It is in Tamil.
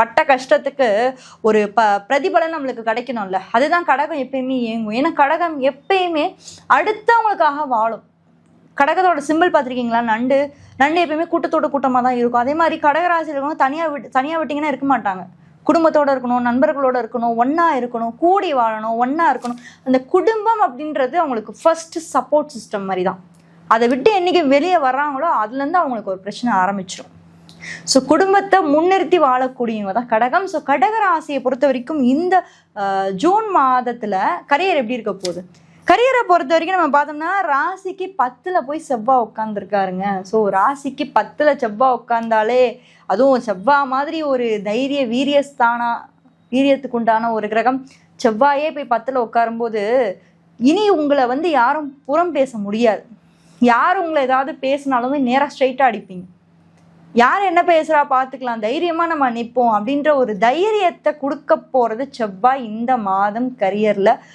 பட்ட கஷ்டத்துக்கு ஒரு பிரதிபலன் நம்மளுக்கு கிடைக்கணும்ல. அதுதான் கடகம் எப்பயுமே இயங்கும். ஏன்னா கடகம் எப்பயுமே அடுத்தவங்களுக்காக வாழும். கடகத்தோட சிம்பிள் பார்த்துருக்கீங்களா? நண்டு. நண்டு எப்பயுமே கூட்டத்தோட கூட்டமாக தான் இருக்கும். அதே மாதிரி கடகராசியில் இருக்கணும் தனியாக விட்டிங்கன்னா இருக்க மாட்டாங்க. குடும்பத்தோடு இருக்கணும், நண்பர்களோட இருக்கணும், ஒன்றா இருக்கணும், கூடி வாழணும், ஒன்றா இருக்கணும். அந்த குடும்பம் அப்படின்றது அவங்களுக்கு ஃபர்ஸ்ட் சப்போர்ட் சிஸ்டம் மாதிரி தான். அதை விட்டு என்னைக்கு வெளியே வர்றாங்களோ அதுலேருந்து அவங்களுக்கு ஒரு பிரச்சனை ஆரம்பிச்சிடும். ஸோ குடும்பத்தை முன்னிறுத்தி வாழக்கூடியவங்க தான் கடகம். ஸோ கடகராசியை பொறுத்த வரைக்கும் இந்த ஜூன் மாதத்தில் கரியர் எப்படி இருக்க போகுது? கரியரை பொறுத்த வரைக்கும் நம்ம பார்த்தோம்னா ராசிக்கு 10ல் போய் செவ்வாய் உட்காந்துருக்காருங்க. ஸோ ராசிக்கு 10ல் செவ்வாய் உட்காந்தாலே, அதுவும் செவ்வாய் மாதிரி ஒரு தைரிய வீரியத்துக்கு உண்டான ஒரு கிரகம் செவ்வாயே போய் 10ல் உட்காரும்போது இனி உங்களை யாரும் புறம் பேச முடியாது. யார் உங்களை ஏதாவது பேசினாலுமே நேராக ஸ்ட்ரைட்டாக அடிப்பீங்க. யார் என்ன பேசுகிறா பார்த்துக்கலாம், தைரியமாக நம்ம நிற்போம் அப்படின்ற ஒரு தைரியத்தை கொடுக்க போகிறது செவ்வாய் இந்த மாதம் கரியரில்.